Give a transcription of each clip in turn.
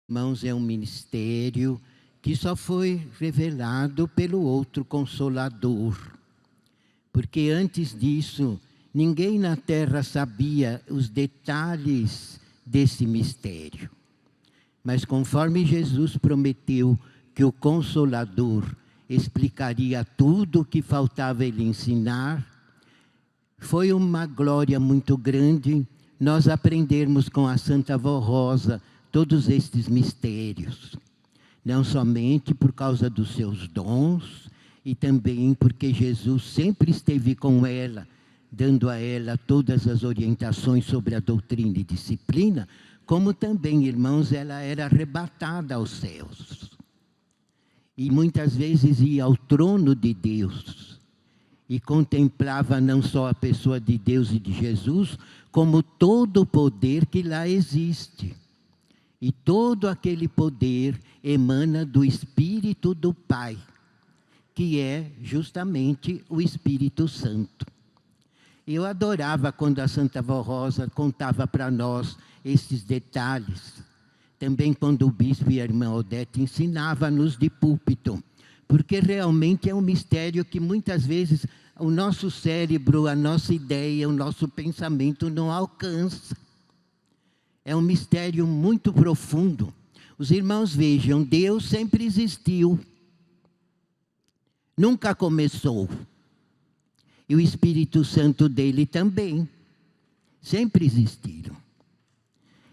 Irmãos, é um ministério que só foi revelado pelo outro Consolador. Porque antes disso, ninguém na terra sabia os detalhes desse mistério. Mas conforme Jesus prometeu que o Consolador explicaria tudo o que faltava ele ensinar, foi uma glória muito grande nós aprendermos com a Santa Vó Rosa todos estes mistérios. Não somente por causa dos seus dons, e também porque Jesus sempre esteve com ela, dando a ela todas as orientações sobre a doutrina e disciplina, como também, irmãos, ela era arrebatada aos céus. E muitas vezes ia ao trono de Deus e contemplava não só a pessoa de Deus e de Jesus, como todo o poder que lá existe. E todo aquele poder emana do Espírito do Pai, que é justamente o Espírito Santo. Eu adorava quando a Santa Vó Rosa contava para nós esses detalhes. Também quando o bispo e a irmã Odete ensinavam-nos de púlpito, porque realmente é um mistério que muitas vezes o nosso cérebro, a nossa ideia, o nosso pensamento não alcança. É um mistério muito profundo. Os irmãos vejam, Deus sempre existiu. Nunca começou. E o Espírito Santo dele também. Sempre existiram.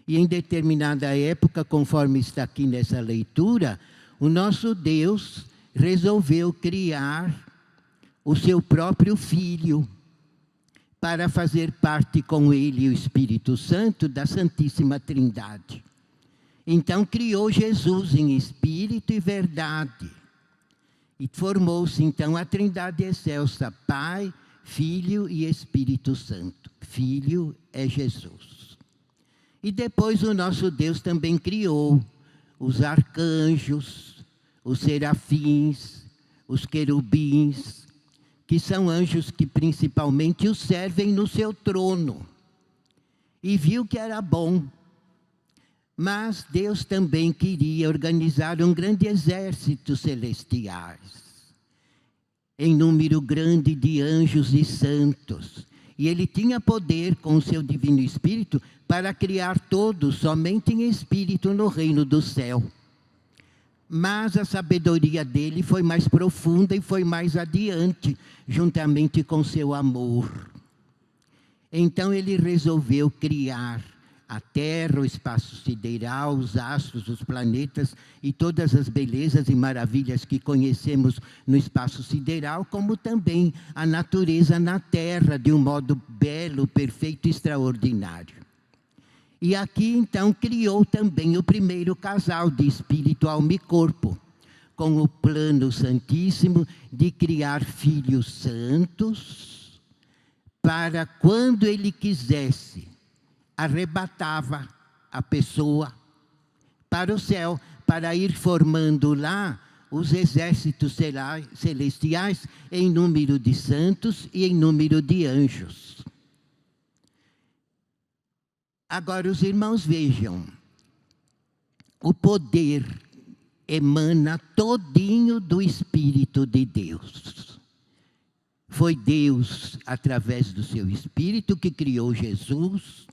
E em determinada época, conforme está aqui nessa leitura, o nosso Deus resolveu criar o seu próprio Filho, para fazer parte com ele, o Espírito Santo, da Santíssima Trindade. Então criou Jesus em espírito e verdade. E formou-se então a Trindade excelsa, Pai, Filho e Espírito Santo. Filho é Jesus. E depois o nosso Deus também criou os arcanjos, os serafins, os querubins, que são anjos que principalmente o servem no seu trono. E viu que era bom. Mas Deus também queria organizar um grande exército celestiais, em número grande de anjos e santos. E ele tinha poder com o seu divino Espírito para criar todos somente em espírito no reino do céu. Mas a sabedoria dele foi mais profunda e foi mais adiante, juntamente com seu amor. Então ele resolveu criar a Terra, o espaço sideral, os astros, os planetas e todas as belezas e maravilhas que conhecemos no espaço sideral, como também a natureza na Terra, de um modo belo, perfeito e extraordinário. E aqui, então, criou também o primeiro casal de espírito, alma e corpo, com o plano santíssimo de criar filhos santos, para quando ele quisesse, arrebatava a pessoa para o céu, para ir formando lá os exércitos celestiais em número de santos e em número de anjos. Agora, os irmãos vejam, o poder emana todinho do Espírito de Deus. Foi Deus, através do seu Espírito, que criou Jesus,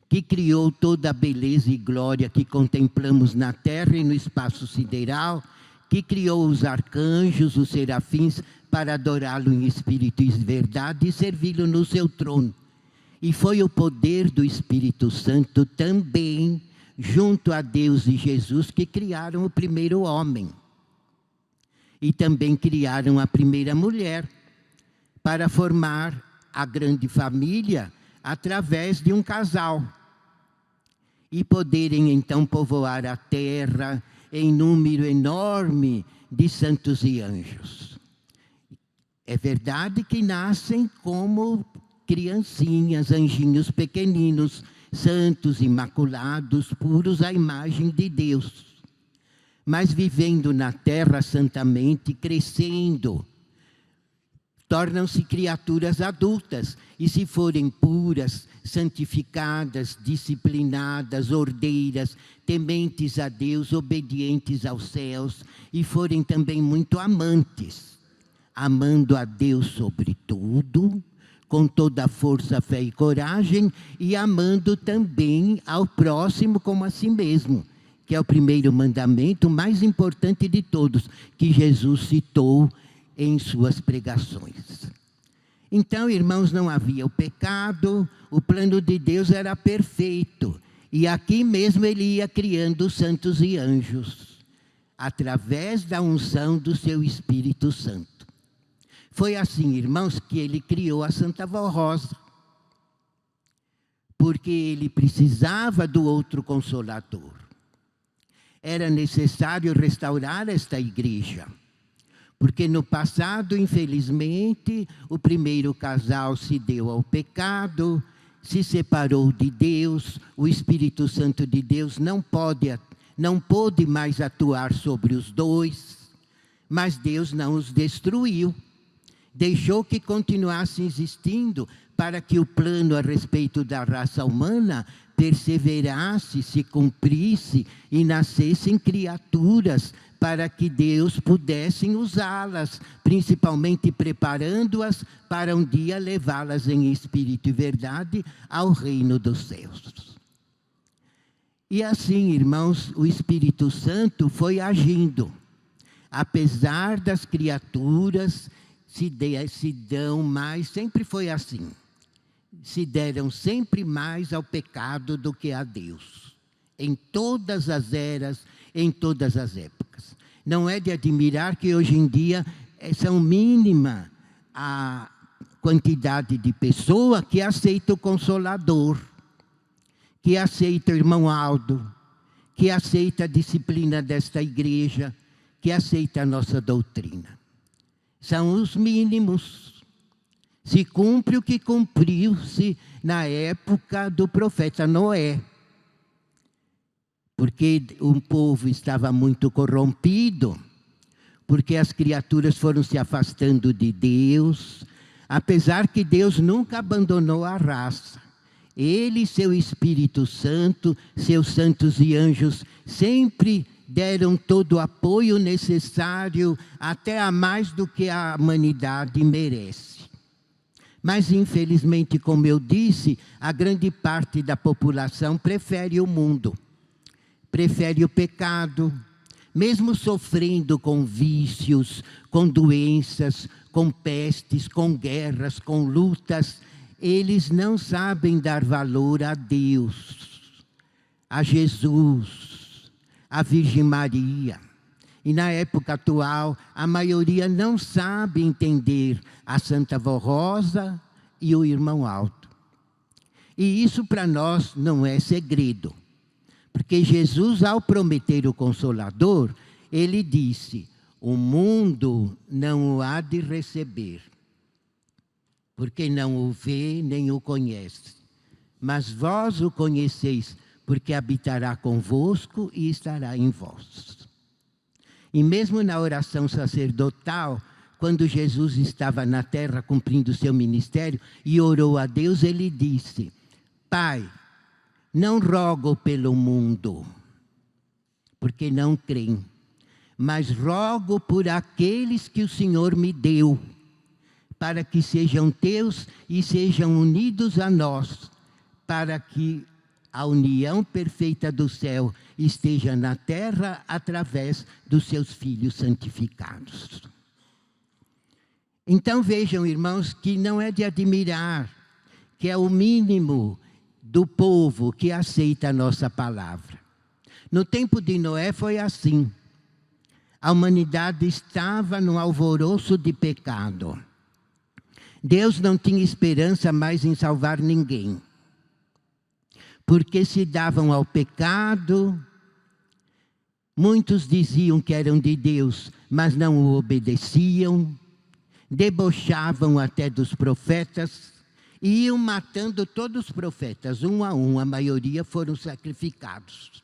que criou toda a beleza e glória que contemplamos na terra e no espaço sideral, que criou os arcanjos, os serafins, para adorá-lo em espírito e verdade e servi-lo no seu trono. E foi o poder do Espírito Santo também, junto a Deus e Jesus, que criaram o primeiro homem. E também criaram a primeira mulher, para formar a grande família através de um casal. E poderem então povoar a terra em número enorme de santos e anjos. É verdade que nascem como criancinhas, anjinhos pequeninos, santos, imaculados, puros à imagem de Deus. Mas vivendo na terra santamente, crescendo, tornam-se criaturas adultas, e se forem puras, santificadas, disciplinadas, ordeiras, tementes a Deus, obedientes aos céus, e forem também muito amantes, amando a Deus sobre tudo, com toda a força, fé e coragem, e amando também ao próximo como a si mesmo, que é o primeiro mandamento, mais importante de todos, que Jesus citou em suas pregações. Então, irmãos, não havia o pecado, o plano de Deus era perfeito, e aqui mesmo ele ia criando santos e anjos, através da unção do seu Espírito Santo. Foi assim, irmãos, que ele criou a Santa Vó Rosa, porque ele precisava do outro Consolador. Era necessário restaurar esta igreja, porque no passado, infelizmente, o primeiro casal se deu ao pecado, se separou de Deus, o Espírito Santo de Deus não pôde mais atuar sobre os dois, mas Deus não os destruiu. Deixou que continuassem existindo para que o plano a respeito da raça humana perseverasse, se cumprisse e nascessem criaturas para que Deus pudesse usá-las, principalmente preparando-as para um dia levá-las em espírito e verdade ao reino dos céus. E assim, irmãos, o Espírito Santo foi agindo. Apesar das criaturas se dão mais, sempre foi assim. Se deram sempre mais ao pecado do que a Deus. Em todas as eras, em todas as épocas. Não é de admirar que hoje em dia são mínima a quantidade de pessoas que aceita o Consolador, que aceita o irmão Aldo, que aceita a disciplina desta igreja, que aceita a nossa doutrina. São os mínimos. Se cumpre o que cumpriu-se na época do profeta Noé. Porque o povo estava muito corrompido, porque as criaturas foram se afastando de Deus, apesar que Deus nunca abandonou a raça. Ele e seu Espírito Santo, seus santos e anjos, sempre deram todo o apoio necessário, até a mais do que a humanidade merece. Mas, infelizmente, como eu disse, a grande parte da população prefere o mundo, prefere o pecado, mesmo sofrendo com vícios, com doenças, com pestes, com guerras, com lutas, eles não sabem dar valor a Deus, a Jesus, a Virgem Maria. E na época atual, a maioria não sabe entender a Santa Vó Rosa e o irmão Aldo. E isso para nós não é segredo. Porque Jesus, ao prometer o Consolador, ele disse: o mundo não o há de receber, porque não o vê nem o conhece. Mas vós o conheceis, porque habitará convosco e estará em vós. E mesmo na oração sacerdotal, quando Jesus estava na terra cumprindo o seu ministério e orou a Deus, ele disse: Pai, não rogo pelo mundo, porque não creem, mas rogo por aqueles que o Senhor me deu, para que sejam teus e sejam unidos a nós, para que a união perfeita do céu esteja na terra através dos seus filhos santificados. Então vejam, irmãos, que não é de admirar, que é o mínimo do povo que aceita a nossa palavra. No tempo de Noé foi assim. A humanidade estava num alvoroço de pecado. Deus não tinha esperança mais em salvar ninguém, porque se davam ao pecado. Muitos diziam que eram de Deus, mas não o obedeciam, debochavam até dos profetas, e iam matando todos os profetas, um a um, a maioria foram sacrificados.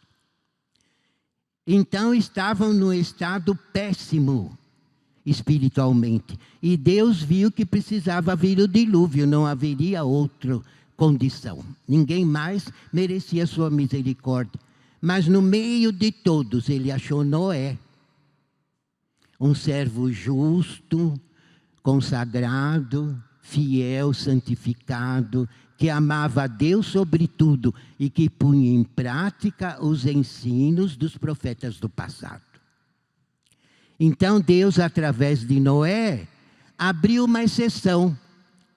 Então estavam num estado péssimo, espiritualmente. E Deus viu que precisava vir o dilúvio, não haveria outra condição. Ninguém mais merecia sua misericórdia. Mas no meio de todos, ele achou Noé, um servo justo, consagrado, fiel, santificado, que amava a Deus sobre tudo e que punha em prática os ensinos dos profetas do passado. Então Deus, através de Noé, abriu uma exceção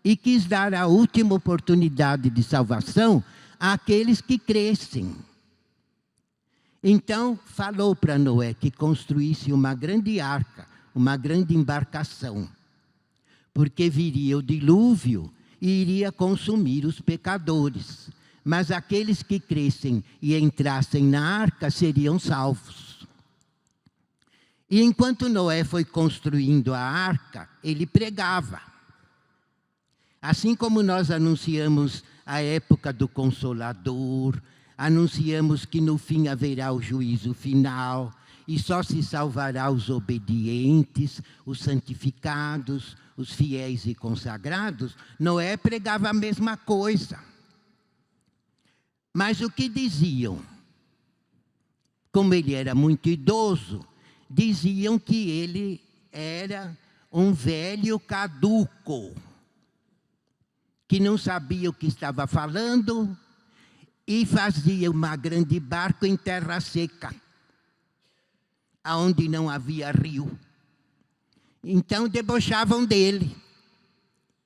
e quis dar a última oportunidade de salvação àqueles que crescem. Então falou para Noé que construísse uma grande arca, uma grande embarcação, porque viria o dilúvio e iria consumir os pecadores. Mas aqueles que crescem e entrassem na arca seriam salvos. E enquanto Noé foi construindo a arca, ele pregava. Assim como nós anunciamos a época do Consolador, anunciamos que no fim haverá o juízo final, e só se salvará os obedientes, os santificados, os fiéis e consagrados. Noé pregava a mesma coisa. Mas o que diziam? Como ele era muito idoso, diziam que ele era um velho caduco, que não sabia o que estava falando e fazia uma grande barca em terra seca, aonde não havia rio. Então debochavam dele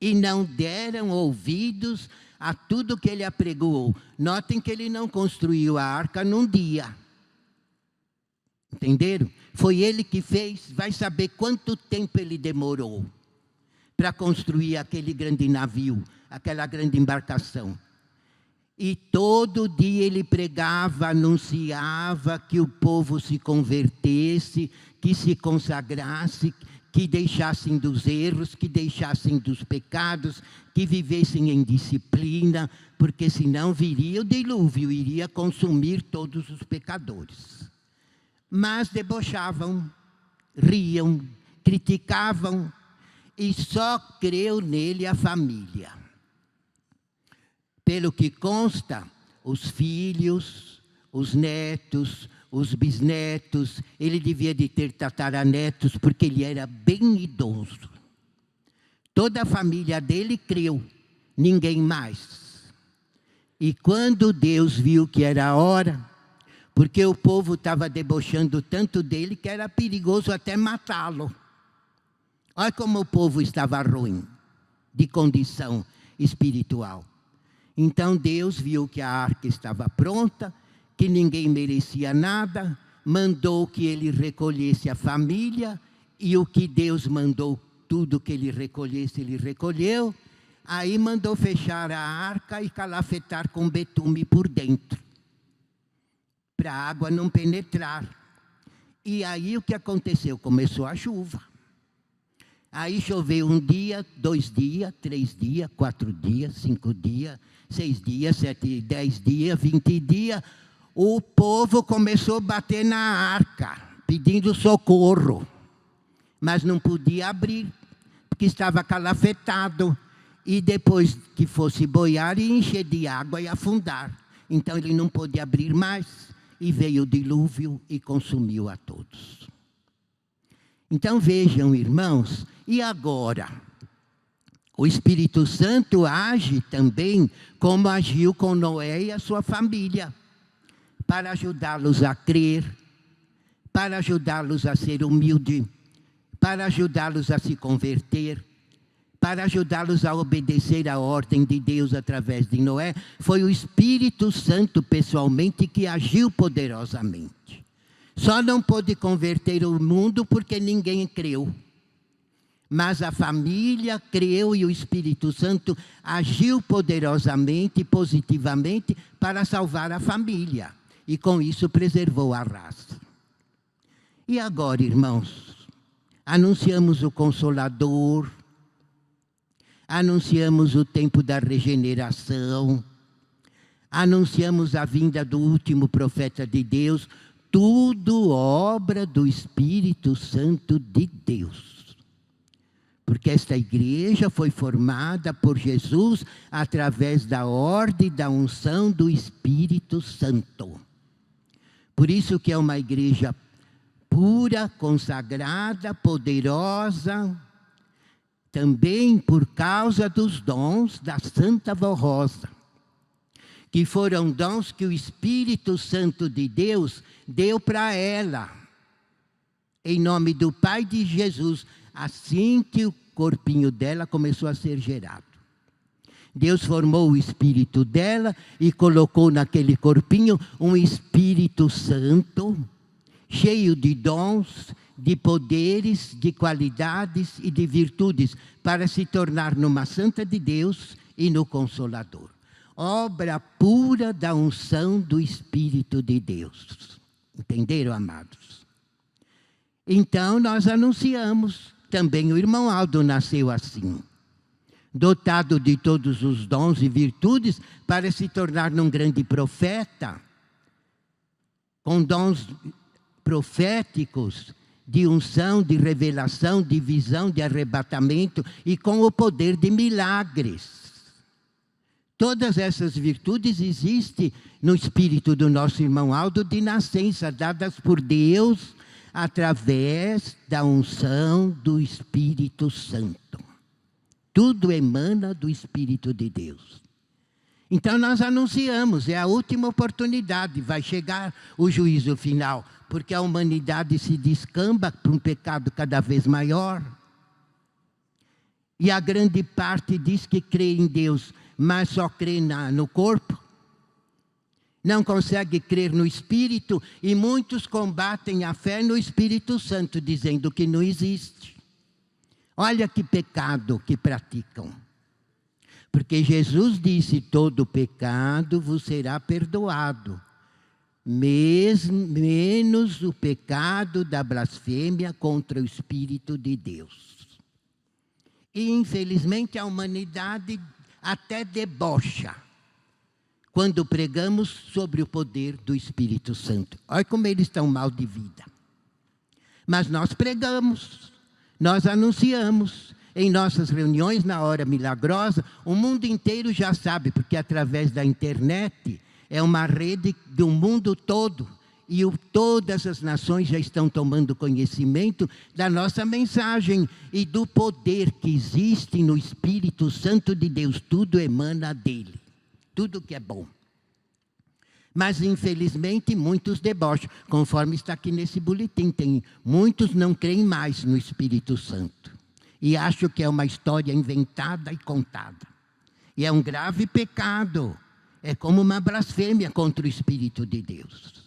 e não deram ouvidos a tudo que ele apregoou. Notem que ele não construiu a arca num dia. Entenderam? Foi ele que fez. Vai saber quanto tempo ele demorou para construir aquele grande navio, aquela grande embarcação. E todo dia ele pregava, anunciava que o povo se convertesse, que se consagrasse, que deixassem dos erros, que deixassem dos pecados, que vivessem em disciplina, porque senão viria o dilúvio, iria consumir todos os pecadores. Mas debochavam, riam, criticavam, e só creu nele a família. Pelo que consta, os filhos, os netos, os bisnetos, ele devia de ter tataranetos, porque ele era bem idoso. Toda a família dele creu, ninguém mais. E quando Deus viu que era a hora, porque o povo estava debochando tanto dele que era perigoso até matá-lo. Olha como o povo estava ruim, de condição espiritual. Então Deus viu que a arca estava pronta, que ninguém merecia nada, mandou que ele recolhesse a família, e o que Deus mandou, tudo que ele recolhesse, ele recolheu. Aí mandou fechar a arca e calafetar com betume por dentro, para a água não penetrar. E aí o que aconteceu? Começou a chuva. Aí choveu 1 dia, 2 dias, 3 dias, 4 dias, 5 dias, 6 dias, 7, 10 dias, 20 dias. O povo começou a bater na arca, pedindo socorro. Mas não podia abrir, porque estava calafetado. E depois que fosse boiar, ia encher de água e afundar. Então ele não pôde abrir mais. E veio o dilúvio e consumiu a todos. Então vejam, irmãos, e agora? O Espírito Santo age também como agiu com Noé e a sua família, para ajudá-los a crer, para ajudá-los a ser humilde, para ajudá-los a se converter, para ajudá-los a obedecer à ordem de Deus através de Noé. Foi o Espírito Santo pessoalmente que agiu poderosamente. Só não pôde converter o mundo porque ninguém creu. Mas a família creu e o Espírito Santo agiu poderosamente e positivamente para salvar a família. E com isso preservou a raça. E agora, irmãos, anunciamos o Consolador, anunciamos o tempo da regeneração, anunciamos a vinda do último profeta de Deus, tudo obra do Espírito Santo de Deus. Porque esta igreja foi formada por Jesus através da ordem da unção do Espírito Santo. Por isso que é uma igreja pura, consagrada, poderosa, também por causa dos dons da Santa Vó Rosa, que foram dons que o Espírito Santo de Deus deu para ela, em nome do Pai de Jesus, assim que o corpinho dela começou a ser gerado. Deus formou o espírito dela e colocou naquele corpinho um Espírito Santo, cheio de dons, de poderes, de qualidades e de virtudes, para se tornar numa santa de Deus e no Consolador. Obra pura da unção do Espírito de Deus. Entenderam, amados? Então, nós anunciamos. Também o irmão Aldo nasceu assim, dotado de todos os dons e virtudes para se tornar um grande profeta, com dons proféticos, de unção, de revelação, de visão, de arrebatamento e com o poder de milagres. Todas essas virtudes existem no espírito do nosso irmão Aldo de nascença, dadas por Deus através da unção do Espírito Santo. Tudo emana do Espírito de Deus. Então nós anunciamos, é a última oportunidade, vai chegar o juízo final, porque a humanidade se descamba para um pecado cada vez maior. E a grande parte diz que crê em Deus, mas só crê no corpo. Não consegue crer no Espírito, e muitos combatem a fé no Espírito Santo, dizendo que não existe. Olha que pecado que praticam. Porque Jesus disse, todo pecado vos será perdoado, menos o pecado da blasfêmia contra o Espírito de Deus. E infelizmente a humanidade até debocha quando pregamos sobre o poder do Espírito Santo. Olha como eles estão mal de vida. Mas nós pregamos, nós anunciamos. Em nossas reuniões, na hora milagrosa, o mundo inteiro já sabe, porque através da internet é uma rede do mundo todo. E todas as nações já estão tomando conhecimento da nossa mensagem e do poder que existe no Espírito Santo de Deus. Tudo emana dele. Tudo que é bom. Mas, infelizmente, muitos debocham. Conforme está aqui nesse boletim, muitos não creem mais no Espírito Santo. E acham que é uma história inventada e contada. E é um grave pecado. É como uma blasfêmia contra o Espírito de Deus.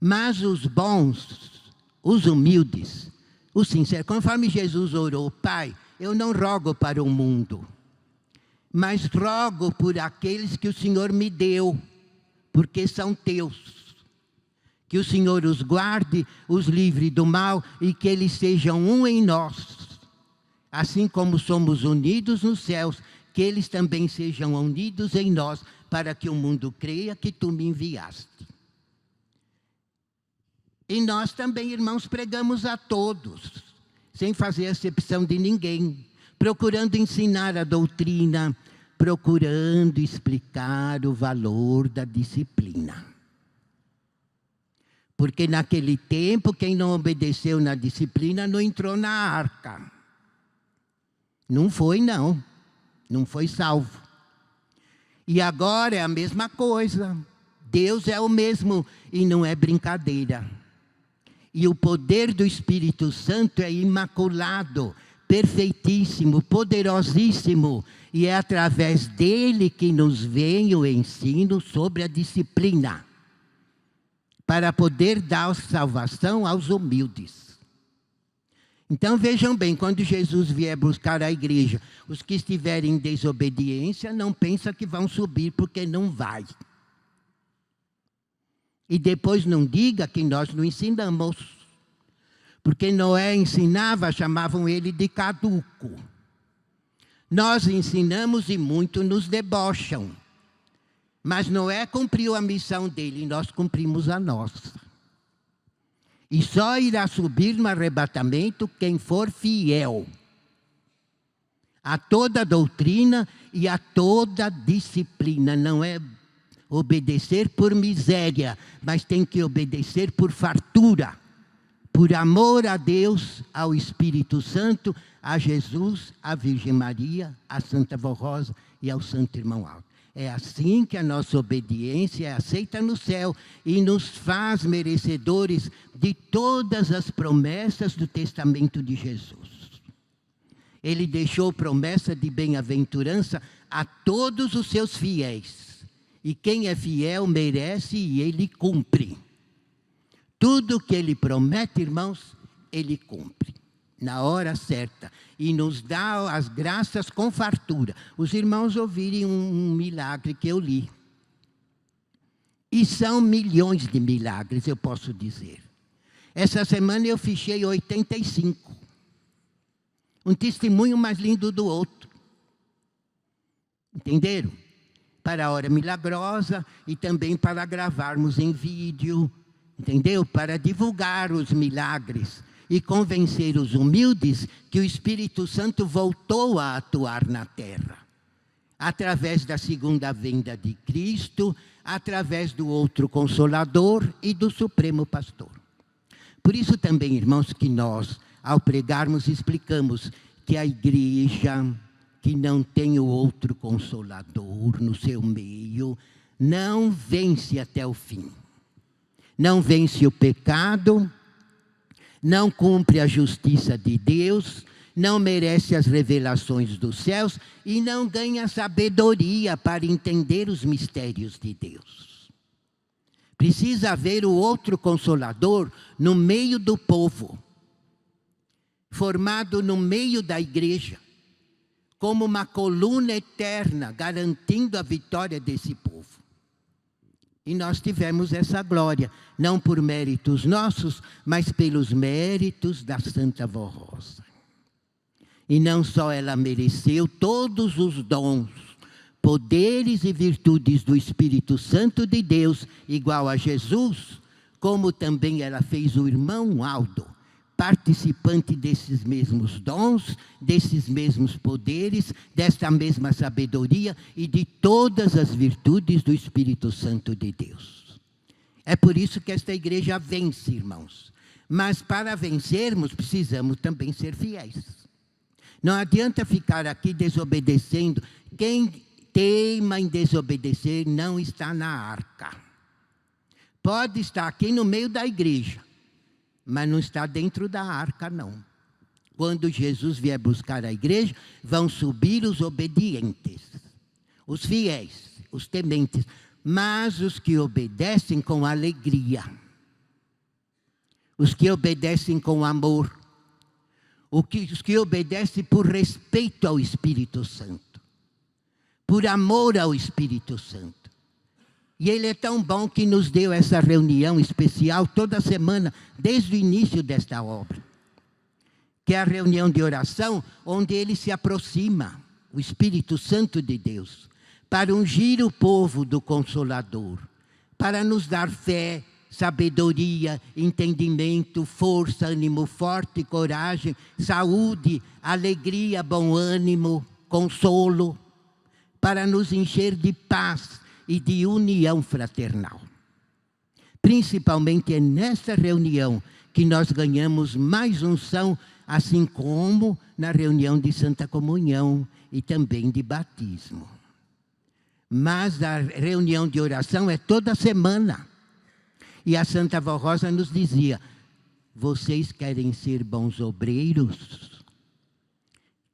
Mas os bons, os humildes, os sinceros, conforme Jesus orou, Pai, eu não rogo para o mundo, mas rogo por aqueles que o Senhor me deu, porque são teus. Que o Senhor os guarde, os livre do mal e que eles sejam um em nós. Assim como somos unidos nos céus, que eles também sejam unidos em nós, para que o mundo creia que tu me enviaste. E nós também, irmãos, pregamos a todos, sem fazer acepção de ninguém, procurando ensinar a doutrina, procurando explicar o valor da disciplina. Porque naquele tempo, quem não obedeceu na disciplina não entrou na arca. Não foi, não. Não foi salvo. E agora é a mesma coisa. Deus é o mesmo e não é brincadeira. E o poder do Espírito Santo é imaculado, perfeitíssimo, poderosíssimo. E é através dele que nos vem o ensino sobre a disciplina, para poder dar salvação aos humildes. Então vejam bem, quando Jesus vier buscar a igreja, os que estiverem em desobediência, não pensam que vão subir, porque não vai. E depois não diga que nós não ensinamos. Porque Noé ensinava, chamavam ele de caduco. Nós ensinamos e muito nos debocham. Mas Noé cumpriu a missão dele e nós cumprimos a nossa. E só irá subir no arrebatamento quem for fiel. a toda doutrina e a toda disciplina. Não é obedecer por miséria, mas tem que obedecer por fartura, por amor a Deus, ao Espírito Santo, a Jesus, à Virgem Maria, à Santa Vó Rosa e ao Santo Irmão Alto. É assim que a nossa obediência é aceita no céu e nos faz merecedores de todas as promessas do testamento de Jesus. Ele deixou promessa de bem-aventurança a todos os seus fiéis. E quem é fiel merece e ele cumpre. Tudo que ele promete, irmãos, ele cumpre na hora certa e nos dá as graças com fartura. Os irmãos ouvirem um milagre que eu li. E são milhões de milagres, eu posso dizer. Essa semana eu fichei 85. Um testemunho mais lindo do outro. Entenderam? Para a hora milagrosa e também para gravarmos em vídeo. Entendeu? Para divulgar os milagres e convencer os humildes que o Espírito Santo voltou a atuar na terra. Através da segunda vinda de Cristo, através do outro Consolador e do Supremo Pastor. Por isso também, irmãos, que nós, ao pregarmos, explicamos que a igreja que não tem o outro Consolador no seu meio, não vence até o fim. Não vence o pecado, não cumpre a justiça de Deus, não merece as revelações dos céus e não ganha sabedoria para entender os mistérios de Deus. Precisa haver o outro Consolador no meio do povo, formado no meio da igreja, como uma coluna eterna, garantindo a vitória desse povo. E nós tivemos essa glória, não por méritos nossos, mas pelos méritos da Santa Vó Rosa. E não só ela mereceu todos os dons, poderes e virtudes do Espírito Santo de Deus, igual a Jesus, como também ela fez o irmão Aldo, participante desses mesmos dons, desses mesmos poderes, desta mesma sabedoria e de todas as virtudes do Espírito Santo de Deus. É por isso que esta igreja vence, irmãos. Mas para vencermos, precisamos também ser fiéis. Não adianta ficar aqui desobedecendo. Quem teima em desobedecer não está na arca. Pode estar aqui no meio da igreja, mas não está dentro da arca, não. Quando Jesus vier buscar a igreja, vão subir os obedientes, os fiéis, os tementes, mas os que obedecem com alegria, os que obedecem com amor, os que obedecem por respeito ao Espírito Santo, por amor ao Espírito Santo. E Ele é tão bom que nos deu essa reunião especial toda semana, desde o início desta obra. Que é a reunião de oração, onde Ele se aproxima, o Espírito Santo de Deus, para ungir o povo do Consolador, para nos dar fé, sabedoria, entendimento, força, ânimo forte, coragem, saúde, alegria, bom ânimo, consolo, para nos encher de paz e de união fraternal. Principalmente é nessa reunião que nós ganhamos mais unção, assim como na reunião de Santa Comunhão e também de batismo. Mas a reunião de oração é toda semana. E a Santa Vó Rosa nos dizia: vocês querem ser bons obreiros?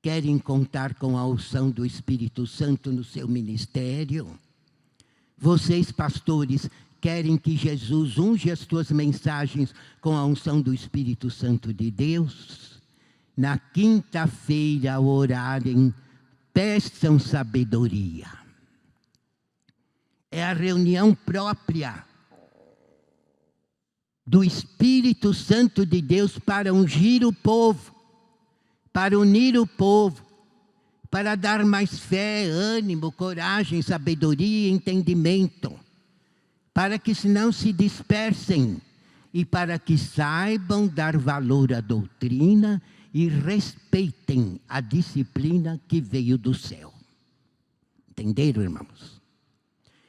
Querem contar com a unção do Espírito Santo no seu ministério? Vocês, pastores, querem que Jesus unja as suas mensagens com a unção do Espírito Santo de Deus? Na quinta-feira, ao orarem, peçam sabedoria. É a reunião própria do Espírito Santo de Deus para ungir o povo, para unir o povo, para dar mais fé, ânimo, coragem, sabedoria e entendimento, para que não se dispersem e para que saibam dar valor à doutrina e respeitem a disciplina que veio do céu. Entenderam, irmãos?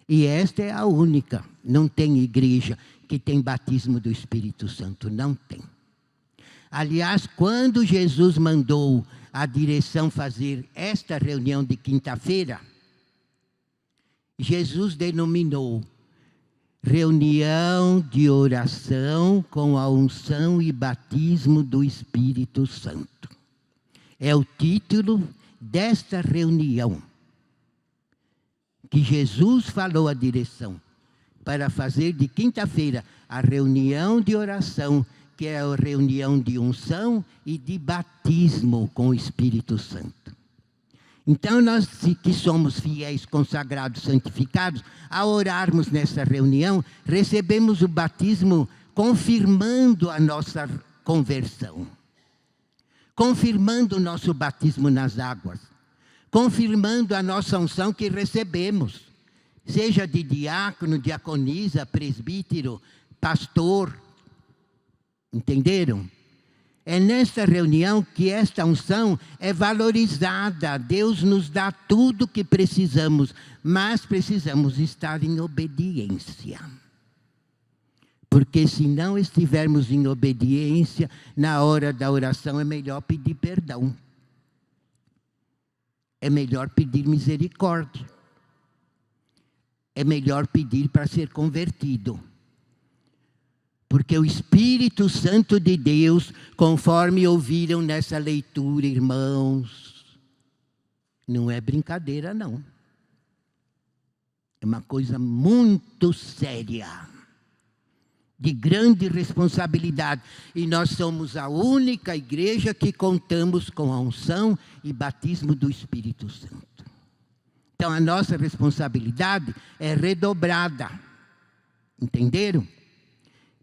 E esta é a única. Não tem igreja que tem batismo do Espírito Santo. Não tem. Aliás, quando Jesus mandou a direção fazer esta reunião de quinta-feira, Jesus denominou reunião de oração com a unção e batismo do Espírito Santo. É o título desta reunião que Jesus falou à direção para fazer de quinta-feira a reunião de oração, que é a reunião de unção e de batismo com o Espírito Santo. Então, nós que somos fiéis, consagrados, santificados, ao orarmos nessa reunião, recebemos o batismo confirmando a nossa conversão, confirmando o nosso batismo nas águas, confirmando a nossa unção que recebemos, seja de diácono, diaconisa, presbítero, pastor. Entenderam? É nesta reunião que esta unção é valorizada. Deus nos dá tudo o que precisamos, mas precisamos estar em obediência. Porque se não estivermos em obediência, na hora da oração é melhor pedir perdão. É melhor pedir misericórdia. É melhor pedir para ser convertido. Porque o Espírito Santo de Deus, conforme ouviram nessa leitura, irmãos, não é brincadeira, não. É uma coisa muito séria, de grande responsabilidade. E nós somos a única igreja que contamos com a unção e batismo do Espírito Santo. Então, a nossa responsabilidade é redobrada. Entenderam?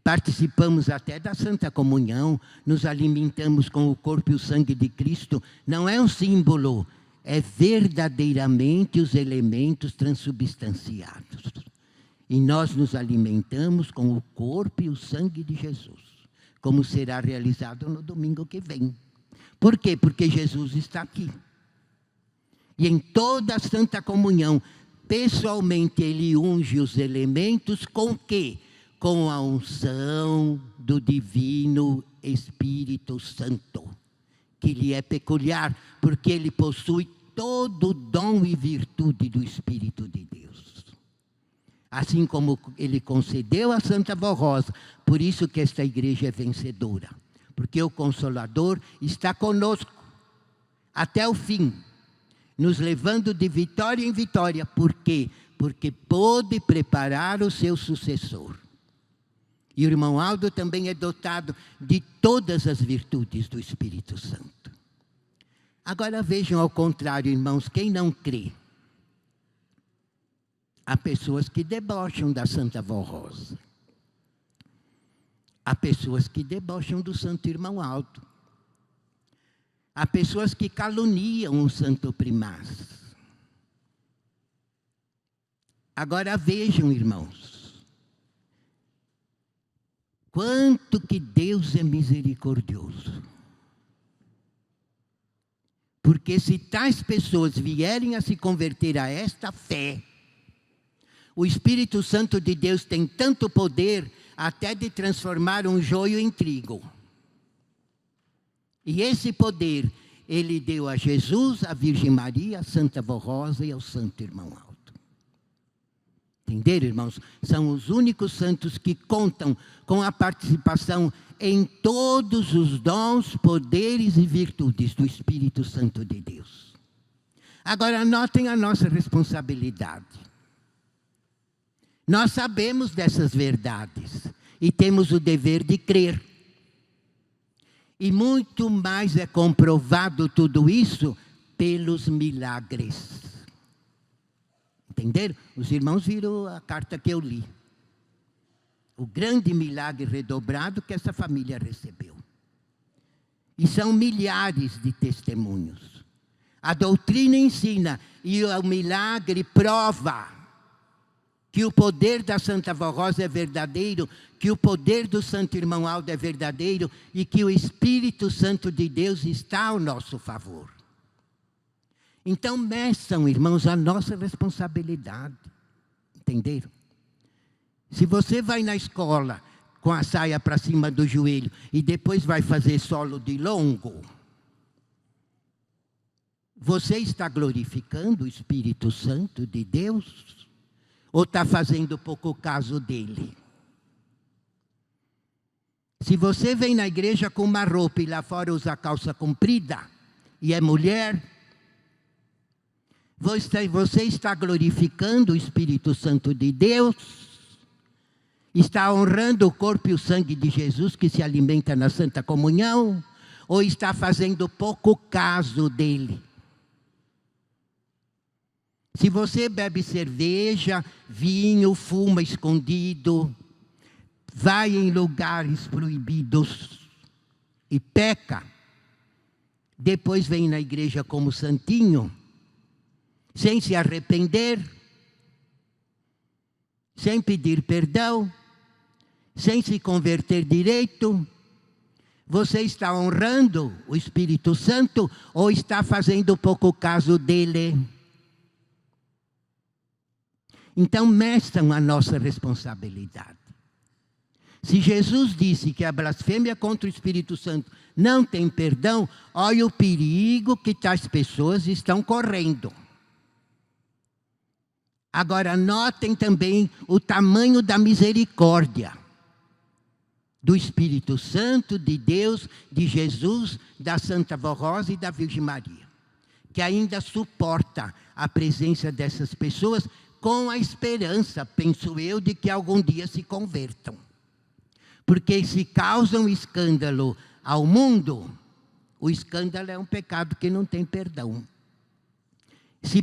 Participamos até da Santa Comunhão, nos alimentamos com o corpo e o sangue de Cristo. Não é um símbolo, é verdadeiramente os elementos transubstanciados. E nós nos alimentamos com o corpo e o sangue de Jesus, como será realizado no domingo que vem. Por quê? Porque Jesus está aqui. E em toda a Santa Comunhão, pessoalmente, Ele unge os elementos com o quê? Com a unção do Divino Espírito Santo, que lhe é peculiar, porque ele possui todo o dom e virtude do Espírito de Deus. Assim como ele concedeu a Santa Vó Rosa, por isso que esta igreja é vencedora, porque o Consolador está conosco até o fim, nos levando de vitória em vitória. Por quê? Porque pôde preparar o seu sucessor. E o irmão Aldo também é dotado de todas as virtudes do Espírito Santo. Agora vejam ao contrário, irmãos, quem não crê. Há pessoas que debocham da Santa Vó Rosa. Há pessoas que debocham do Santo Irmão Aldo. Há pessoas que caluniam o Santo Primaz. Agora vejam, irmãos, quanto que Deus é misericordioso. Porque se tais pessoas vierem a se converter a esta fé, o Espírito Santo de Deus tem tanto poder até de transformar um joio em trigo. E esse poder Ele deu a Jesus, a Virgem Maria, a Santa Vó Rosa e ao Santo Irmão Aldo. Entenderam, irmãos? São os únicos santos que contam com a participação em todos os dons, poderes e virtudes do Espírito Santo de Deus. Agora, notem a nossa responsabilidade. Nós sabemos dessas verdades e temos o dever de crer. E muito mais é comprovado tudo isso pelos milagres. Entenderam? Os irmãos viram a carta que eu li. O grande milagre redobrado que essa família recebeu. E são milhares de testemunhos. A doutrina ensina e o milagre prova. que o poder da Santa Vó Rosa é verdadeiro, que o poder do Santo Irmão Aldo é verdadeiro e que o Espírito Santo de Deus está ao nosso favor. Então, meçam, irmãos, a nossa responsabilidade. Entenderam? Se você vai na escola com a saia para cima do joelho e depois vai fazer solo de longo, você está glorificando o Espírito Santo de Deus? Ou está fazendo pouco caso dele? Se você vem na igreja com uma roupa e lá fora usa calça comprida, e é mulher, você está glorificando o Espírito Santo de Deus? Está honrando o corpo e o sangue de Jesus que se alimenta na Santa Comunhão? Ou está fazendo pouco caso dele? Se você bebe cerveja, vinho, fuma escondido, vai em lugares proibidos e peca, depois vem na igreja como santinho, sem se arrepender, sem pedir perdão, sem se converter direito, você está honrando o Espírito Santo ou está fazendo pouco caso dele? Então, meçam a nossa responsabilidade. Se Jesus disse que a blasfêmia contra o Espírito Santo não tem perdão, olha o perigo que tais pessoas estão correndo. Agora, notem também o tamanho da misericórdia do Espírito Santo, de Deus, de Jesus, da Santa Vó Rosa e da Virgem Maria, que ainda suporta a presença dessas pessoas com a esperança, penso eu, de que algum dia se convertam. Porque se causam escândalo ao mundo, o escândalo é um pecado que não tem perdão. Se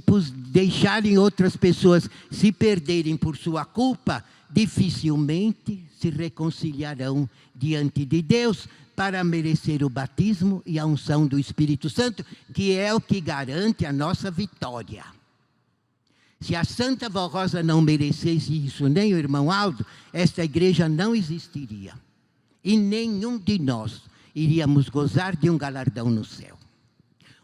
deixarem outras pessoas se perderem por sua culpa, dificilmente se reconciliarão diante de Deus para merecer o batismo e a unção do Espírito Santo, que é o que garante a nossa vitória. Se a Santa Vó Rosa não merecesse isso, nem o irmão Aldo, esta igreja não existiria. E nenhum de nós iríamos gozar de um galardão no céu.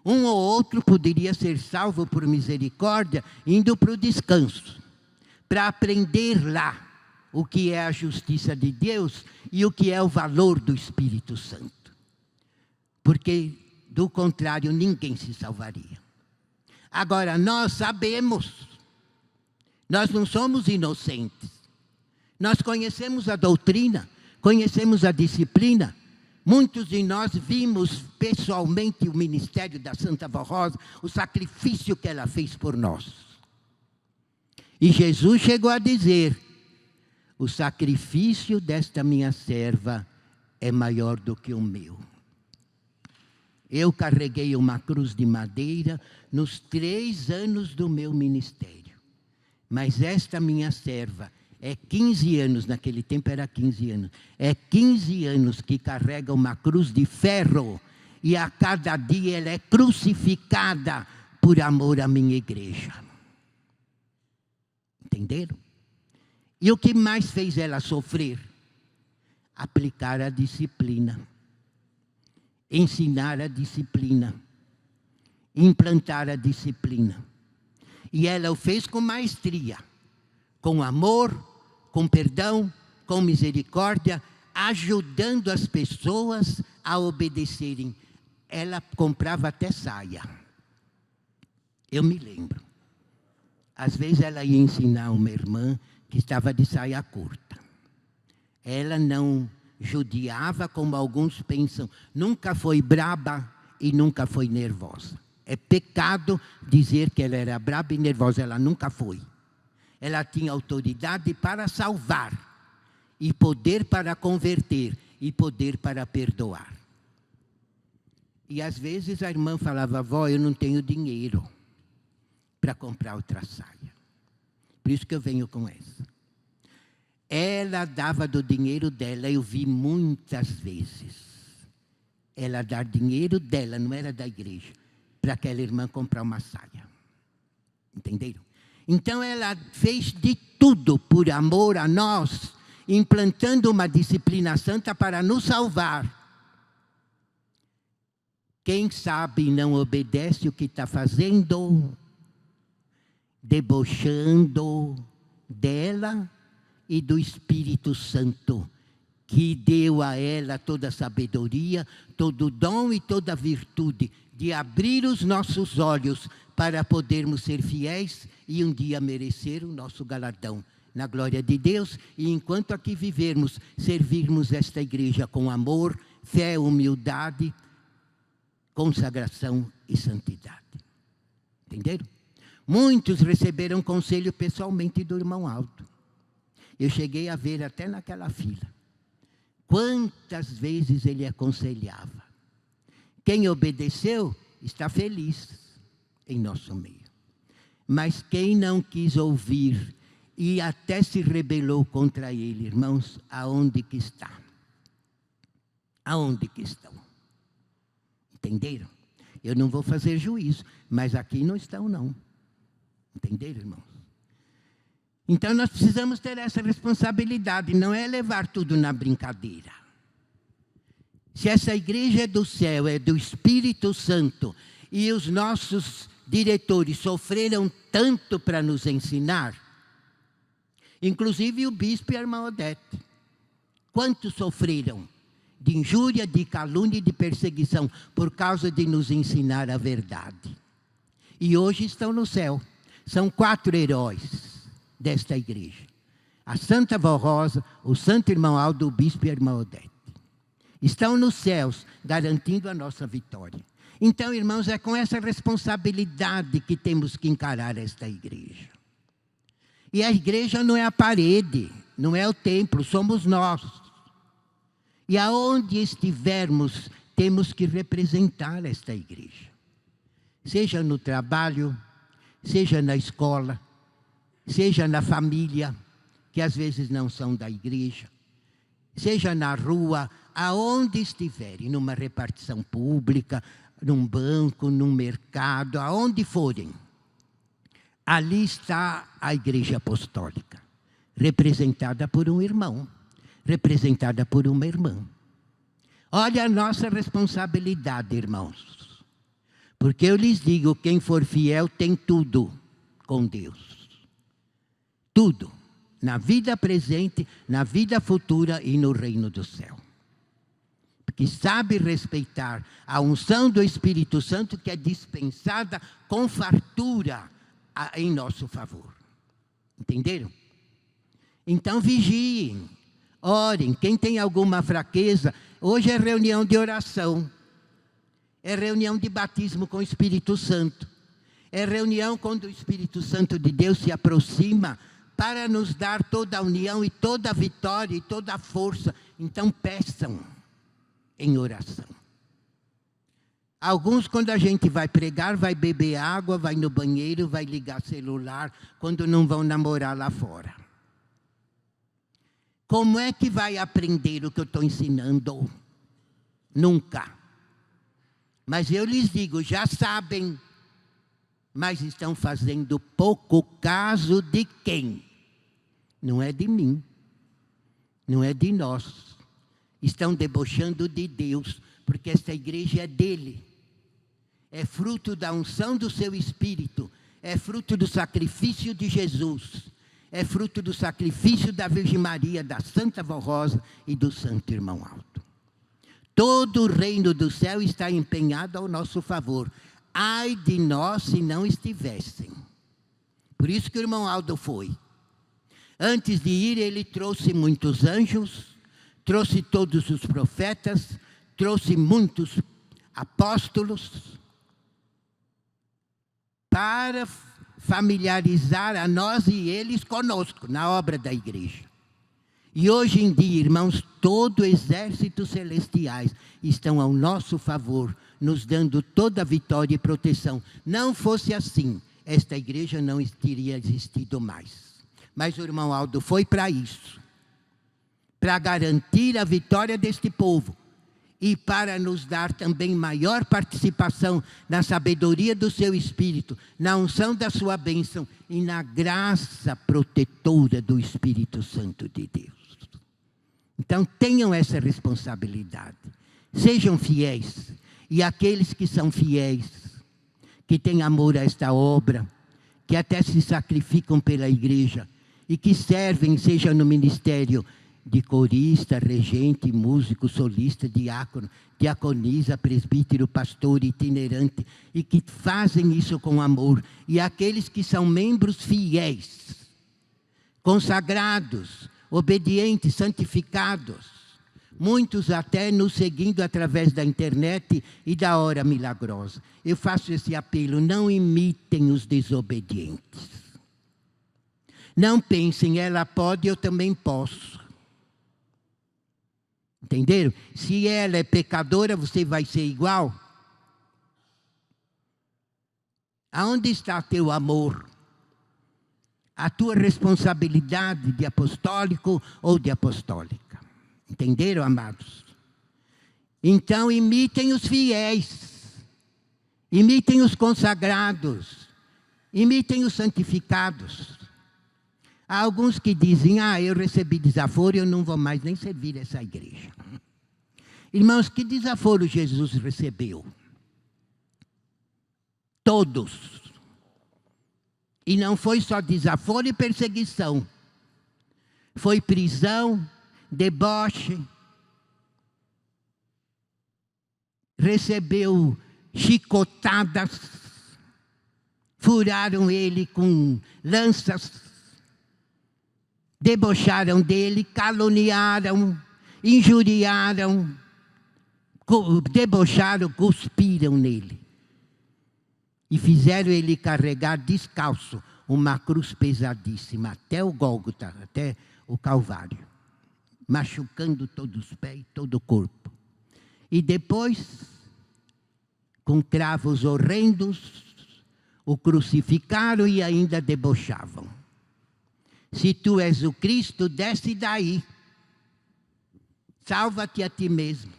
Um ou outro poderia ser salvo por misericórdia, indo para o descanso, para aprender lá o que é a justiça de Deus e o que é o valor do Espírito Santo. Porque, do contrário, ninguém se salvaria. Agora, nós sabemos. Nós não somos inocentes. Nós conhecemos a doutrina, conhecemos a disciplina. Muitos de nós vimos pessoalmente o ministério da Santa Vó Rosa, o sacrifício que ela fez por nós. E Jesus chegou a dizer: o sacrifício desta minha serva é maior do que o meu. Eu carreguei uma cruz de madeira nos 3 anos do meu ministério. Mas esta minha serva é 15 anos, naquele tempo era 15 anos, é 15 anos que carrega uma cruz de ferro e a cada dia ela é crucificada por amor à minha igreja. Entenderam? E o que mais fez ela sofrer? Aplicar a disciplina, ensinar a disciplina, implantar a disciplina. E ela o fez com maestria, com amor, com perdão, com misericórdia, ajudando as pessoas a obedecerem. Ela comprava até saia. Eu me lembro. Às vezes ela ia ensinar uma irmã que estava de saia curta. Ela não judiava como alguns pensam. Nunca foi braba e nunca foi nervosa. É pecado dizer que ela era braba e nervosa. Ela nunca foi. Ela tinha autoridade para salvar, e poder para converter, e poder para perdoar. E às vezes a irmã falava: vó, eu não tenho dinheiro para comprar outra saia. Por isso que eu venho com essa. Ela dava do dinheiro dela, eu vi muitas vezes. Ela dar dinheiro dela, não era da igreja, para aquela irmã comprar uma saia. Entenderam? Então ela fez de tudo por amor a nós, implantando uma disciplina santa para nos salvar. Quem sabe e não obedece o que está fazendo, debochando dela e do Espírito Santo, que deu a ela toda a sabedoria, todo o dom e toda a virtude de abrir os nossos olhos para podermos ser fiéis e um dia merecer o nosso galardão na glória de Deus. E enquanto aqui vivermos, servirmos esta igreja com amor, fé, humildade, consagração e santidade. Entenderam? Muitos receberam conselho pessoalmente do irmão Aldo. Eu cheguei a ver até naquela fila. Quantas vezes ele aconselhava. Quem obedeceu está feliz em nosso meio. Mas quem não quis ouvir e até se rebelou contra ele, irmãos, aonde que está? Aonde que estão? Entenderam? Eu não vou fazer juízo, mas aqui não estão, não. Entenderam, irmãos? Então nós precisamos ter essa responsabilidade, não é levar tudo na brincadeira. Se essa igreja é do céu, é do Espírito Santo, e os nossos diretores sofreram tanto para nos ensinar, inclusive o bispo e a irmã Odete, quantos sofreram de injúria, de calúnia e de perseguição, por causa de nos ensinar a verdade. E hoje estão no céu. São 4 heróis desta igreja. A Santa Vó Rosa, o Santo Irmão Aldo, o Bispo e a Irmã Odete. Estão nos céus, garantindo a nossa vitória. Então, irmãos, é com essa responsabilidade que temos que encarar esta igreja. E a igreja não é a parede, não é o templo, somos nós. E aonde estivermos, temos que representar esta igreja. Seja no trabalho, seja na escola, seja na família, que às vezes não são da igreja, seja na rua, aonde estiverem, numa repartição pública, num banco, num mercado, aonde forem. Ali está a igreja apostólica, representada por um irmão, representada por uma irmã. Olha a nossa responsabilidade, irmãos. Porque eu lhes digo, quem for fiel tem tudo com Deus. Tudo. Na vida presente, na vida futura e no reino do céu. Porque sabe respeitar a unção do Espírito Santo que é dispensada com fartura em nosso favor. Entenderam? Então vigiem, orem. Quem tem alguma fraqueza, hoje é reunião de oração. É reunião de batismo com o Espírito Santo. É reunião quando o Espírito Santo de Deus se aproxima para nos dar toda a união e toda a vitória e toda a força. Então peçam em oração. Alguns, quando a gente vai pregar, vai beber água, vai no banheiro, vai ligar celular, quando não vão namorar lá fora. Como é que vai aprender o que eu estou ensinando? Nunca. Mas eu lhes digo, já sabem, mas estão fazendo pouco caso de quem? Não é de mim, não é de nós. Estão debochando de Deus, porque esta igreja é dele. É fruto da unção do seu Espírito, é fruto do sacrifício de Jesus, é fruto do sacrifício da Virgem Maria, da Santa Vó Rosa e do Santo Irmão Aldo. Todo o reino do céu está empenhado ao nosso favor. Ai de nós se não estivessem. Por isso que o irmão Aldo foi. Antes de ir, ele trouxe muitos anjos, trouxe todos os profetas, trouxe muitos apóstolos, para familiarizar a nós e eles conosco, na obra da igreja. E hoje em dia, irmãos, todo o exército celestiais estão ao nosso favor, nos dando toda a vitória e proteção. Não fosse assim, esta igreja não teria existido mais. Mas o irmão Aldo foi para isso, para garantir a vitória deste povo. e para nos dar também maior participação na sabedoria do seu Espírito, na unção da sua bênção e na graça protetora do Espírito Santo de Deus. Então, tenham essa responsabilidade. Sejam fiéis. E aqueles que são fiéis, que têm amor a esta obra, que até se sacrificam pela igreja e que servem, seja no ministério de corista, regente, músico, solista, diácono, diaconisa, presbítero, pastor, itinerante, e que fazem isso com amor. E aqueles que são membros fiéis, consagrados, obedientes, santificados, muitos até nos seguindo através da internet e da hora milagrosa. Eu faço esse apelo, não imitem os desobedientes. Não pensem, ela pode, eu também posso. Entenderam? Se ela é pecadora, você vai ser igual? Aonde está teu amor? A tua responsabilidade de apostólico ou de apostólica. Entenderam, amados? Então, imitem os fiéis. Imitem os consagrados. Imitem os santificados. Há alguns que dizem, eu recebi desaforo, eu não vou mais nem servir essa igreja. Irmãos, que desaforo Jesus recebeu? Todos. E não foi só desaforo e perseguição. Foi prisão, deboche. Recebeu chicotadas. Furaram ele com lanças. Debocharam dele, caluniaram, injuriaram, debocharam, cuspiram nele. E fizeram ele carregar descalço uma cruz pesadíssima, até o Gólgota, até o Calvário, machucando todos os pés e todo o corpo. E depois, com cravos horrendos, o crucificaram e ainda debochavam. Se tu és o Cristo, desce daí. Salva-te a ti mesmo.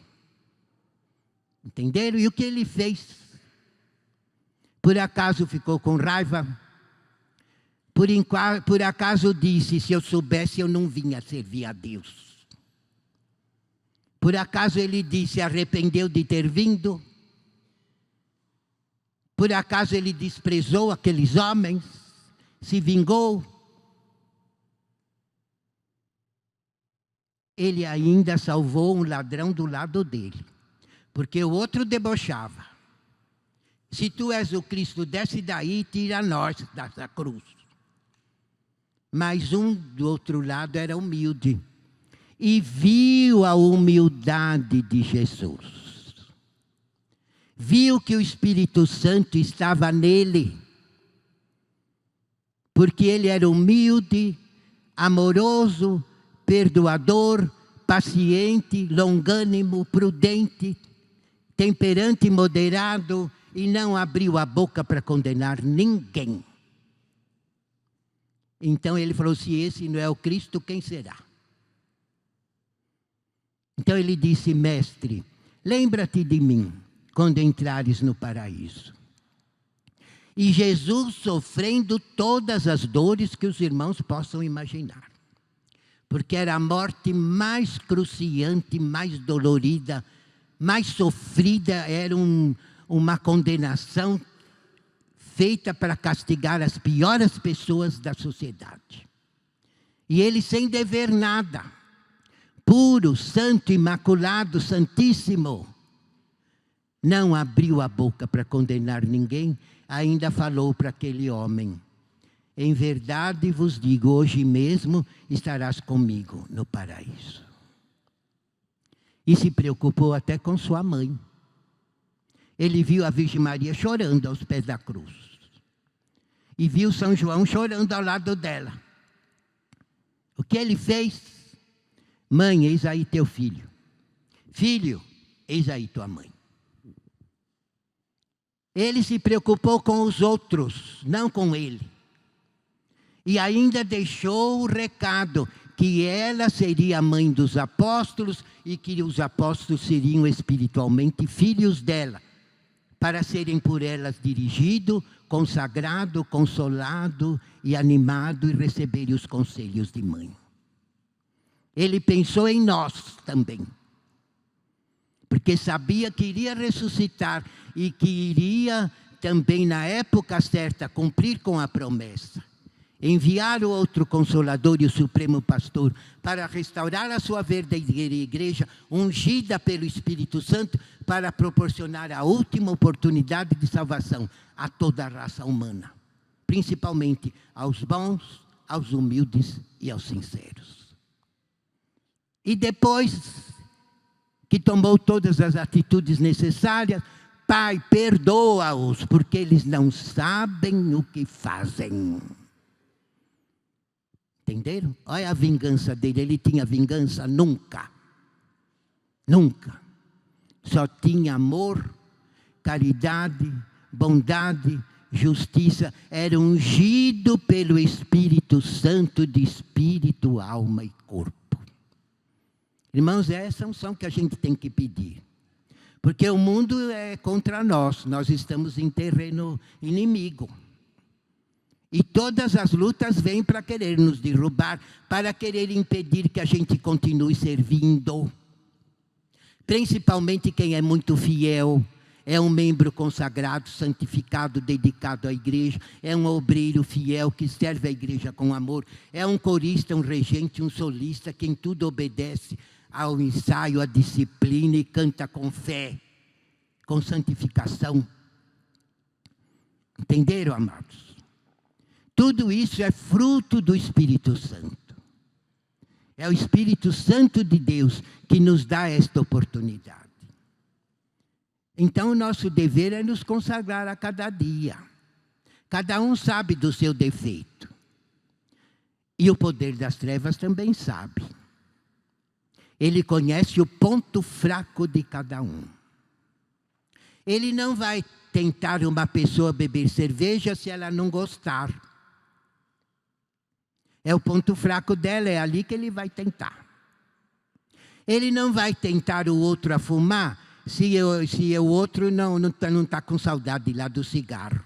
Entenderam? E o que ele fez? Por acaso ficou com raiva? Por acaso disse, se eu soubesse, eu não vinha servir a Deus. Por acaso ele disse, arrependeu de ter vindo? Por acaso ele desprezou aqueles homens? Se vingou? Ele ainda salvou um ladrão do lado dele, porque o outro debochava. Se tu és o Cristo, desce daí e tira nós dessa cruz. Mas um do outro lado era humilde e viu a humildade de Jesus. Viu que o Espírito Santo estava nele, porque ele era humilde, amoroso, perdoador, paciente, longânimo, prudente, temperante e moderado, e não abriu a boca para condenar ninguém. Então ele falou, se esse não é o Cristo, quem será? Então ele disse, mestre, lembra-te de mim, quando entrares no paraíso. E Jesus sofrendo todas as dores que os irmãos possam imaginar. Porque era a morte mais cruciante, mais dolorida, mais sofrida, era uma condenação feita para castigar as piores pessoas da sociedade. E ele sem dever nada, puro, santo, imaculado, santíssimo, não abriu a boca para condenar ninguém, ainda falou para aquele homem, em verdade vos digo, hoje mesmo estarás comigo no paraíso. E se preocupou até com sua mãe. Ele viu a Virgem Maria chorando aos pés da cruz. E viu São João chorando ao lado dela. O que ele fez? Mãe, eis aí teu filho. Filho, eis aí tua mãe. Ele se preocupou com os outros, não com ele. E ainda deixou o recado, que ela seria a mãe dos apóstolos e que os apóstolos seriam espiritualmente filhos dela, para serem por elas dirigido, consagrado, consolado e animado e receberem os conselhos de mãe. Ele pensou em nós também, porque sabia que iria ressuscitar e que iria também, na época certa, cumprir com a promessa. Enviar o outro Consolador e o Supremo Pastor para restaurar a sua verdadeira igreja, ungida pelo Espírito Santo, para proporcionar a última oportunidade de salvação a toda a raça humana, principalmente aos bons, aos humildes e aos sinceros. E depois que tomou todas as atitudes necessárias, Pai, perdoa-os, porque eles não sabem o que fazem. Entenderam? Olha a vingança dele. Ele tinha vingança? Nunca. Nunca. Só tinha amor, caridade, bondade, justiça. Era ungido pelo Espírito Santo de espírito, alma e corpo. Irmãos, essa é a unção que a gente tem que pedir. Porque o mundo é contra nós. Nós estamos em terreno inimigo. E todas as lutas vêm para querer nos derrubar, para querer impedir que a gente continue servindo. Principalmente quem é muito fiel, é um membro consagrado, santificado, dedicado à igreja, é um obreiro fiel que serve a igreja com amor, é um corista, um regente, um solista, que em tudo obedece ao ensaio, à disciplina e canta com fé, com santificação. Entenderam, amados? Tudo isso é fruto do Espírito Santo. É o Espírito Santo de Deus que nos dá esta oportunidade. Então, o nosso dever é nos consagrar a cada dia. Cada um sabe do seu defeito. E o poder das trevas também sabe. Ele conhece o ponto fraco de cada um. Ele não vai tentar uma pessoa beber cerveja se ela não gostar. É o ponto fraco dela, é ali que ele vai tentar. Ele não vai tentar o outro a fumar se o outro não está com saudade lá do cigarro.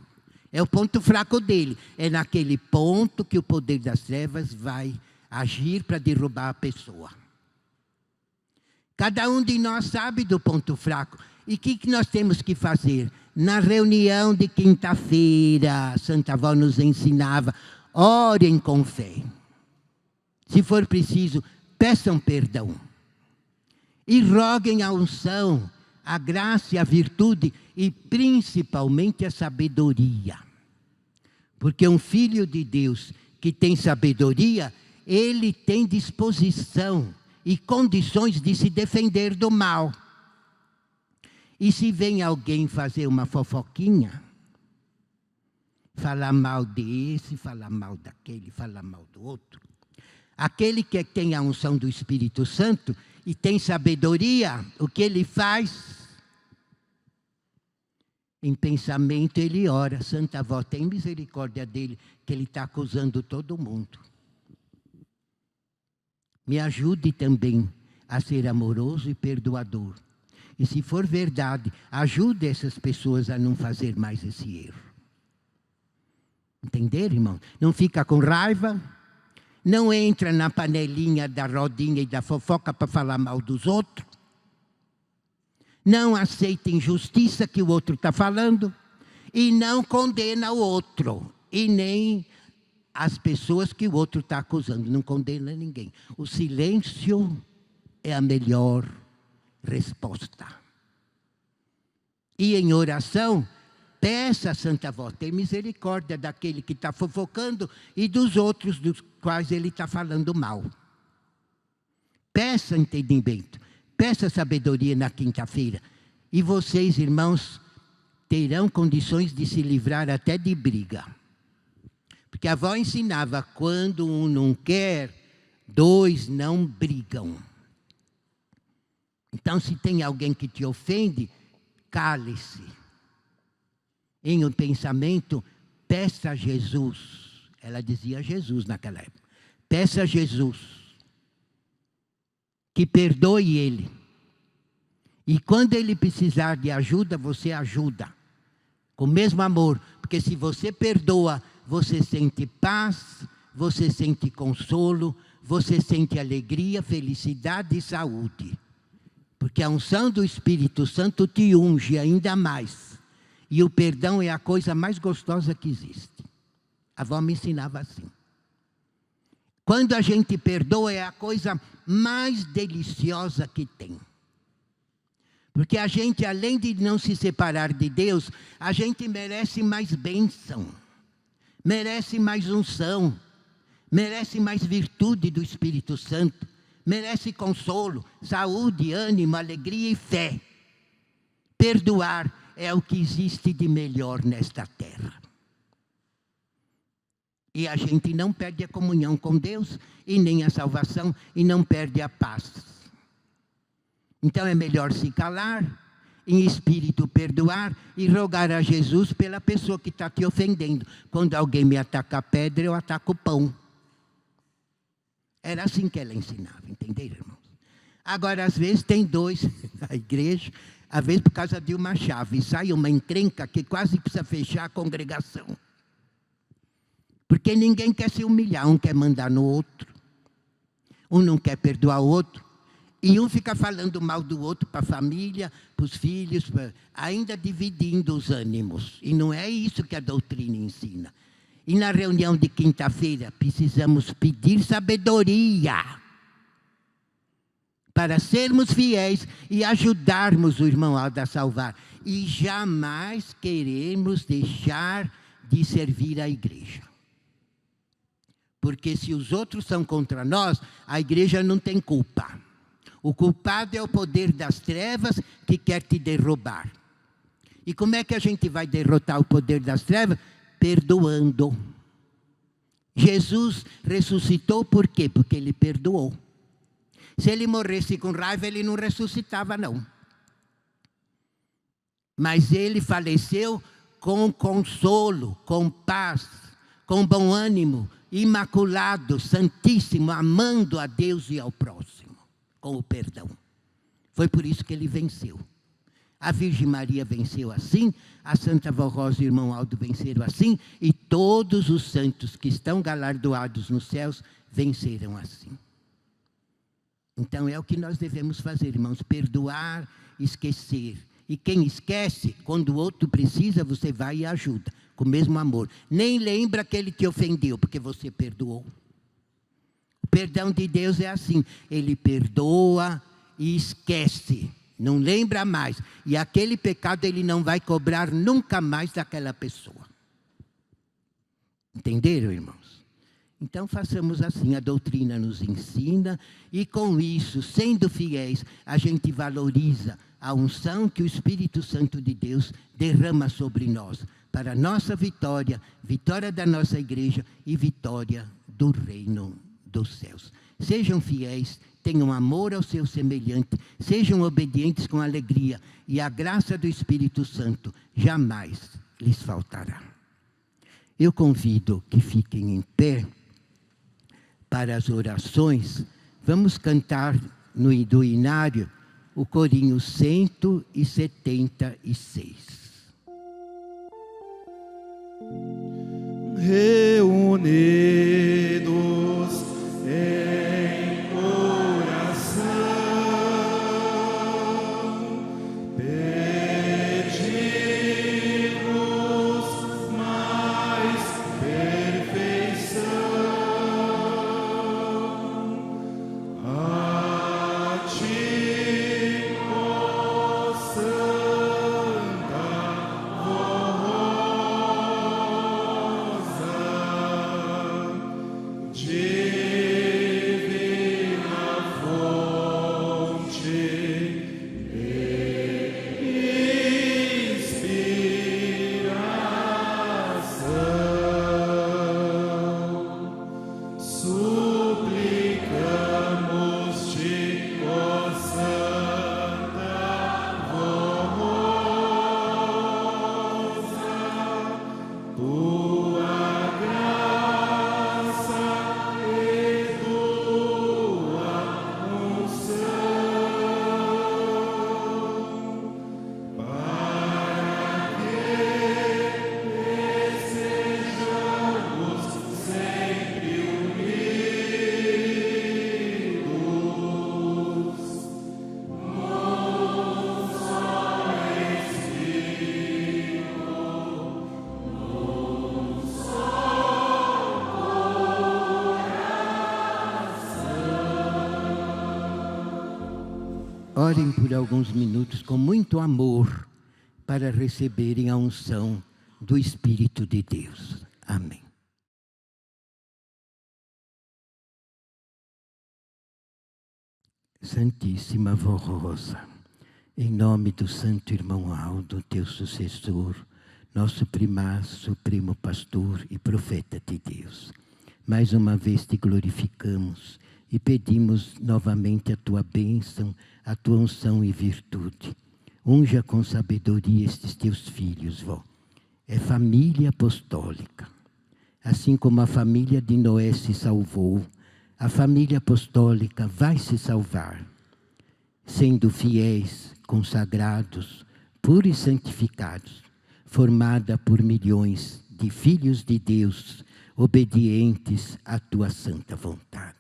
É o ponto fraco dele. É naquele ponto que o poder das trevas vai agir para derrubar a pessoa. Cada um de nós sabe do ponto fraco. E o que nós temos que fazer? Na reunião de quinta-feira, Santa Avó nos ensinava: orem com fé. Se for preciso, peçam perdão. E roguem a unção, a graça e a virtude, e principalmente a sabedoria. Porque um filho de Deus que tem sabedoria, ele tem disposição e condições de se defender do mal. E se vem alguém fazer uma fofoquinha, falar mal desse, falar mal daquele, falar mal do outro, aquele que tem a unção do Espírito Santo e tem sabedoria, o que ele faz? Em pensamento ele ora: Santa Avó, tem misericórdia dele, que ele está acusando todo mundo. Me ajude também a ser amoroso e perdoador. E se for verdade, ajude essas pessoas a não fazer mais esse erro. Entenderam, irmão? Não fica com raiva, não entra na panelinha da rodinha e da fofoca para falar mal dos outros. Não aceita injustiça que o outro está falando. E não condena o outro. E nem as pessoas que o outro está acusando. Não condena ninguém. O silêncio é a melhor resposta. E em oração, peça a Santa Avó, tem misericórdia daquele que está fofocando e dos outros dos quais ele está falando mal. Peça entendimento, peça sabedoria na quinta-feira. E vocês, irmãos, terão condições de se livrar até de briga. Porque a avó ensinava: quando um não quer, dois não brigam. Então, se tem alguém que te ofende, cale-se. Em um pensamento, peça a Jesus. Ela dizia Jesus naquela época. Peça a Jesus que perdoe ele. E quando ele precisar de ajuda, você ajuda. Com o mesmo amor. Porque se você perdoa, você sente paz, você sente consolo, você sente alegria, felicidade e saúde. Porque a unção do Espírito Santo te unge ainda mais. E o perdão é a coisa mais gostosa que existe. A avó me ensinava assim. Quando a gente perdoa, é a coisa mais deliciosa que tem. Porque a gente, além de não se separar de Deus, a gente merece mais bênção, merece mais unção, merece mais virtude do Espírito Santo, merece consolo, saúde, ânimo, alegria e fé. Perdoar é o que existe de melhor nesta terra. E a gente não perde a comunhão com Deus, e nem a salvação, e não perde a paz. Então é melhor se calar, em espírito perdoar, e rogar a Jesus pela pessoa que está te ofendendo. Quando alguém me ataca a pedra, eu ataco o pão. Era assim que ela ensinava, entenderam, irmãos? Agora, às vezes, tem dois na igreja, às vezes por causa de uma chave, sai uma encrenca que quase precisa fechar a congregação. Porque ninguém quer se humilhar, um quer mandar no outro, um não quer perdoar o outro, e um fica falando mal do outro para a família, para os filhos, ainda dividindo os ânimos. E não é isso que a doutrina ensina. E na reunião de quinta-feira, precisamos pedir sabedoria para sermos fiéis e ajudarmos o irmão Aldo a salvar. E jamais queremos deixar de servir a igreja. Porque se os outros são contra nós, a igreja não tem culpa. O culpado é o poder das trevas que quer te derrubar. E como é que a gente vai derrotar o poder das trevas? Perdoando. Jesus ressuscitou por quê? Porque ele perdoou. Se ele morresse com raiva, ele não ressuscitava, não. Mas ele faleceu com consolo, com paz, com bom ânimo, imaculado, santíssimo, amando a Deus e ao próximo, com o perdão. Foi por isso que ele venceu. A Virgem Maria venceu assim, a Santa Vó Rosa e o irmão Aldo venceram assim, e todos os santos que estão galardoados nos céus venceram assim. Então é o que nós devemos fazer, irmãos, perdoar, esquecer. E quem esquece, quando o outro precisa, você vai e ajuda, com o mesmo amor. Nem lembra que ele te ofendeu, porque você perdoou. O perdão de Deus é assim, ele perdoa e esquece, não lembra mais. E aquele pecado ele não vai cobrar nunca mais daquela pessoa. Entenderam, irmãos? Então façamos assim, a doutrina nos ensina, e com isso, sendo fiéis, a gente valoriza a unção que o Espírito Santo de Deus derrama sobre nós, para a nossa vitória, vitória da nossa igreja e vitória do reino dos céus. Sejam fiéis, tenham amor ao seu semelhante, sejam obedientes com alegria, e a graça do Espírito Santo jamais lhes faltará. Eu convido que fiquem em pé para as orações. Vamos cantar no inário o corinho 176. Reunidos em oração, pedimos mais perfeição. A ti, ó Santa Rosa, orem por alguns minutos com muito amor para receberem a unção do Espírito de Deus. Amém. Santíssima Vó Rosa, em nome do Santo Irmão Aldo, teu sucessor, nosso primaz, supremo pastor e profeta de Deus, mais uma vez te glorificamos e pedimos novamente a tua bênção, a tua unção e virtude. Unja com sabedoria estes teus filhos, vó. É família apostólica. Assim como a família de Noé se salvou, a família apostólica vai se salvar, sendo fiéis, consagrados, puros e santificados, formada por milhões de filhos de Deus, obedientes à tua santa vontade.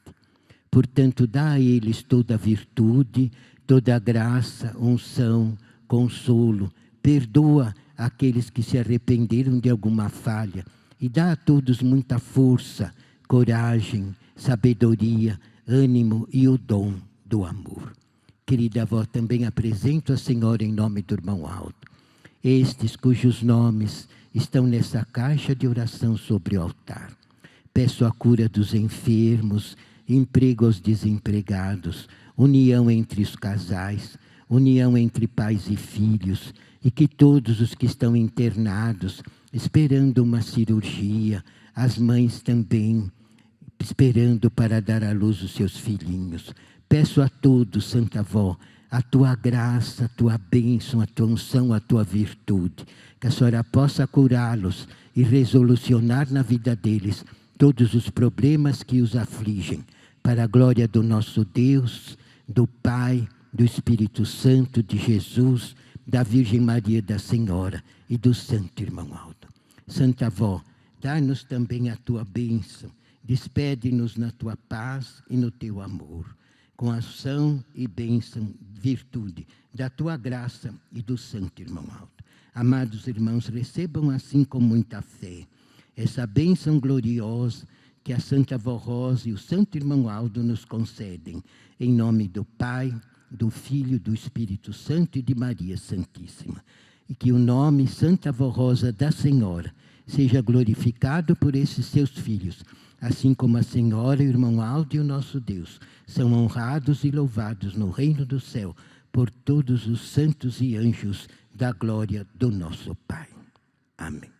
Portanto, dá a eles toda a virtude, toda a graça, unção, consolo, perdoa aqueles que se arrependeram de alguma falha e dá a todos muita força, coragem, sabedoria, ânimo e o dom do amor. Querida avó, também apresento a Senhora em nome do irmão Aldo, estes cujos nomes estão nessa caixa de oração sobre o altar. Peço a cura dos enfermos, emprego aos desempregados, união entre os casais, união entre pais e filhos, e que todos os que estão internados, esperando uma cirurgia, as mães também, esperando para dar à luz os seus filhinhos. Peço a todos, Santa Avó, a tua graça, a tua bênção, a tua unção, a tua virtude, que a senhora possa curá-los e resolucionar na vida deles todos os problemas que os afligem, para a glória do nosso Deus, do Pai, do Espírito Santo, de Jesus, da Virgem Maria da Senhora e do Santo Irmão Aldo. Santa Avó, dá-nos também a tua bênção, despede-nos na tua paz e no teu amor, com ação e bênção, virtude da tua graça e do Santo Irmão Aldo. Amados irmãos, recebam assim com muita fé essa bênção gloriosa que a Santa Vó Rosa e o Santo Irmão Aldo nos concedem, em nome do Pai, do Filho, do Espírito Santo e de Maria Santíssima. E que o nome Santa Vó Rosa da Senhora seja glorificado por esses seus filhos, assim como a Senhora, o Irmão Aldo e o nosso Deus são honrados e louvados no reino do céu por todos os santos e anjos da glória do nosso Pai. Amém.